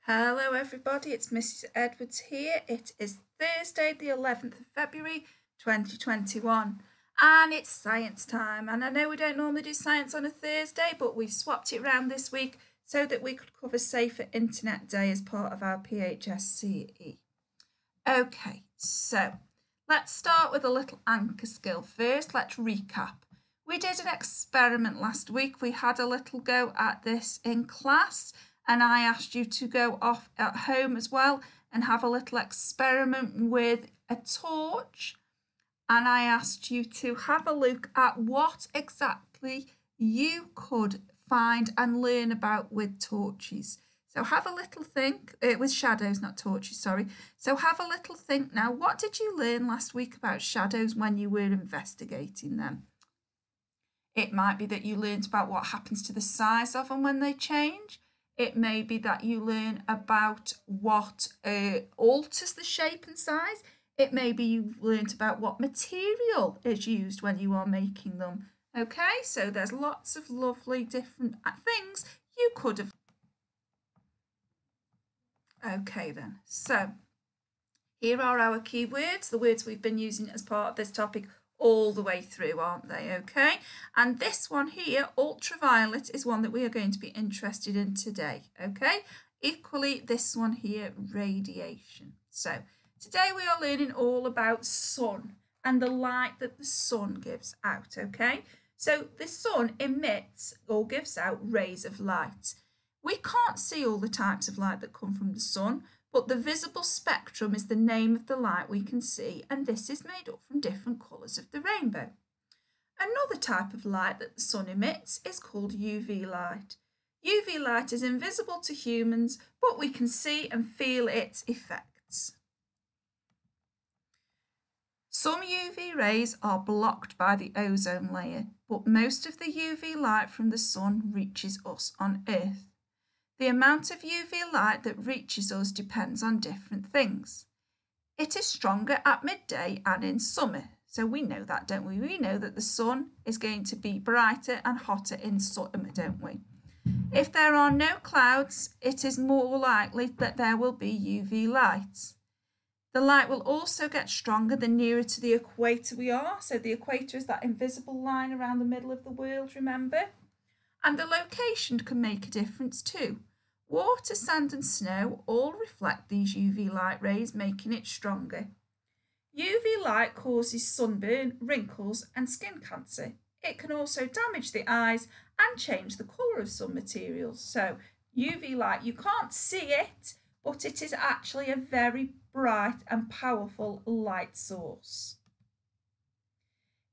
Hello everybody, it's Mrs. Edwards here. It is Thursday the 11th of February 2021 and it's science time, and I know we don't normally do science on a Thursday, but we've swapped it around this week so that we could cover Safer Internet Day as part of our PHSCE. Okay, so let's start with a little anchor skill first. Let's recap. We did an experiment last week. We had a little go at this in class, and I asked you to go off at home as well and have a little experiment with a torch. And I asked you to have a look at what exactly you could find and learn about with torches. So have a little think, with shadows, not torches, sorry. So have a little think now. What did you learn last week about shadows when you were investigating them? It might be that you learned about what happens to the size of them when they change. It may be that you learn about what alters the shape and size. It may be you've learned about what material is used when you are making them. Okay, so there's lots of lovely different things you could have. Okay then, so here are our keywords, the words we've been using as part of this topic all the way through, aren't they? Okay, and this one here, ultraviolet, is one that we are going to be interested in today. Okay, equally this one here, radiation. So today we are learning all about sun and the light that the sun gives out. Okay, so the sun emits or gives out rays of light. We can't see all the types of light that come from the sun, but the visible spectrum is the name of the light we can see, and this is made up from different colours of the rainbow. Another type of light that the sun emits is called UV light. UV light is invisible to humans, but we can see and feel its effects. Some UV rays are blocked by the ozone layer, but most of the UV light from the sun reaches us on Earth. The amount of UV light that reaches us depends on different things. It is stronger at midday and in summer. So we know that, don't we? We know that the sun is going to be brighter and hotter in summer, don't we? If there are no clouds, it is more likely that there will be UV light. The light will also get stronger the nearer to the equator we are. So the equator is that invisible line around the middle of the world, remember? And the location can make a difference too. Water, sand and snow all reflect these UV light rays, making it stronger. UV light causes sunburn, wrinkles and skin cancer. It can also damage the eyes and change the colour of some materials. So UV light, you can't see it, but it is actually a very bright and powerful light source.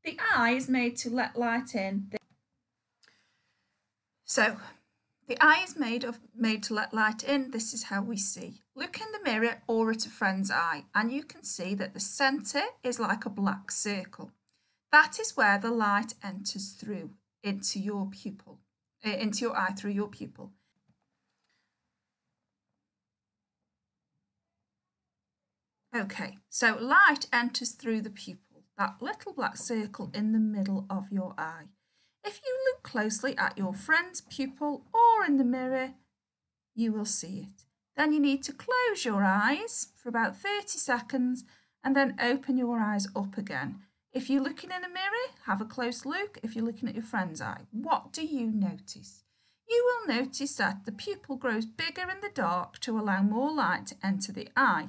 The eye is made to let light in. So the eye is made to let light in. This is how we see. Look in the mirror or at a friend's eye, and you can see that the centre is like a black circle. That is where the light enters through into your pupil, into your eye through your pupil. Okay, so light enters through the pupil, that little black circle in the middle of your eye. If you look closely at your friend's pupil or in the mirror, you will see it. Then you need to close your eyes for about 30 seconds and then open your eyes up again. If you're looking in a mirror, have a close look. If you're looking at your friend's eye, what do you notice? You will notice that the pupil grows bigger in the dark to allow more light to enter the eye,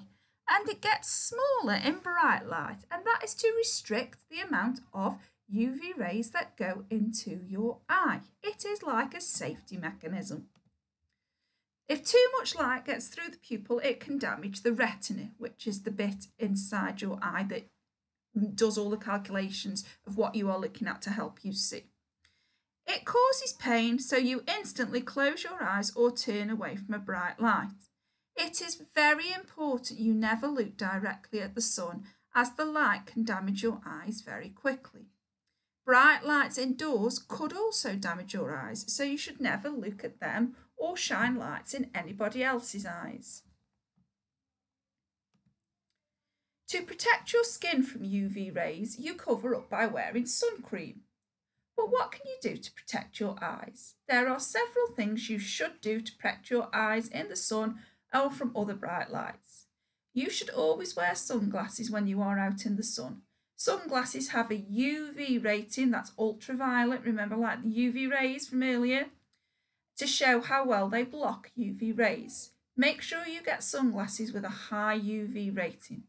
and it gets smaller in bright light, and that is to restrict the amount of UV rays that go into your eye. It is like a safety mechanism. If too much light gets through the pupil, it can damage the retina, which is the bit inside your eye that does all the calculations of what you are looking at to help you see. It causes pain, so you instantly close your eyes or turn away from a bright light. It is very important you never look directly at the sun, as the light can damage your eyes very quickly. Bright lights indoors could also damage your eyes, so you should never look at them or shine lights in anybody else's eyes. To protect your skin from UV rays, you cover up by wearing sun cream. But what can you do to protect your eyes? There are several things you should do to protect your eyes in the sun or from other bright lights. You should always wear sunglasses when you are out in the sun. Sunglasses have a UV rating, that's ultraviolet, remember, like the UV rays from earlier, to show how well they block UV rays. Make sure you get sunglasses with a high UV rating.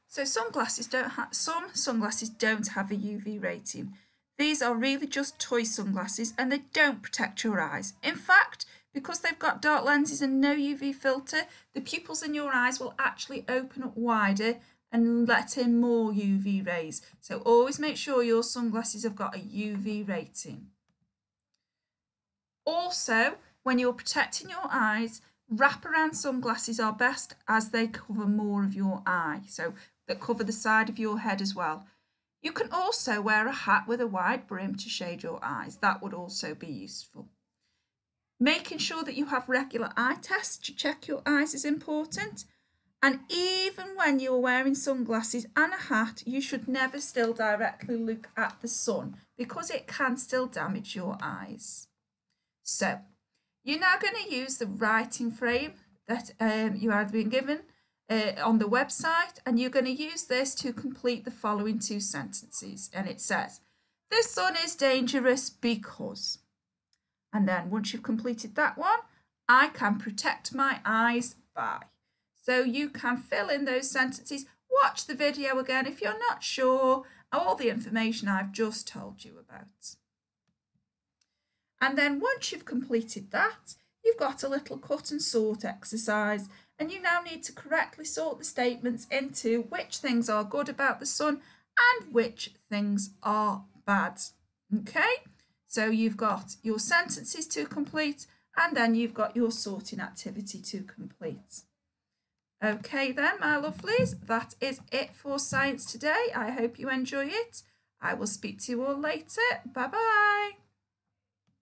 So some sunglasses don't have a UV rating. These are really just toy sunglasses and they don't protect your eyes. In fact, because they've got dark lenses and no UV filter, the pupils in your eyes will actually open up wider and let in more UV rays. So always make sure your sunglasses have got a UV rating. Also, when you're protecting your eyes, wraparound sunglasses are best as they cover more of your eye, so that cover the side of your head as well. You can also wear a hat with a wide brim to shade your eyes. That would also be useful. Making sure that you have regular eye tests to check your eyes is important. And even when you're wearing sunglasses and a hat, you should never still directly look at the sun because it can still damage your eyes. So, you're now going to use the writing frame that you have been given on the website, and you're going to use this to complete the following 2 sentences. And it says, the sun is dangerous because. And then once you've completed that one, I can protect my eyes by. So you can fill in those sentences. Watch the video again if you're not sure all the information I've just told you about. And then once you've completed that, you've got a little cut and sort exercise, and you now need to correctly sort the statements into which things are good about the sun and which things are bad. Okay, so you've got your sentences to complete and then you've got your sorting activity to complete. Okay then, my lovelies, that is it for science today. I hope you enjoy it. I will speak to you all later. Bye bye.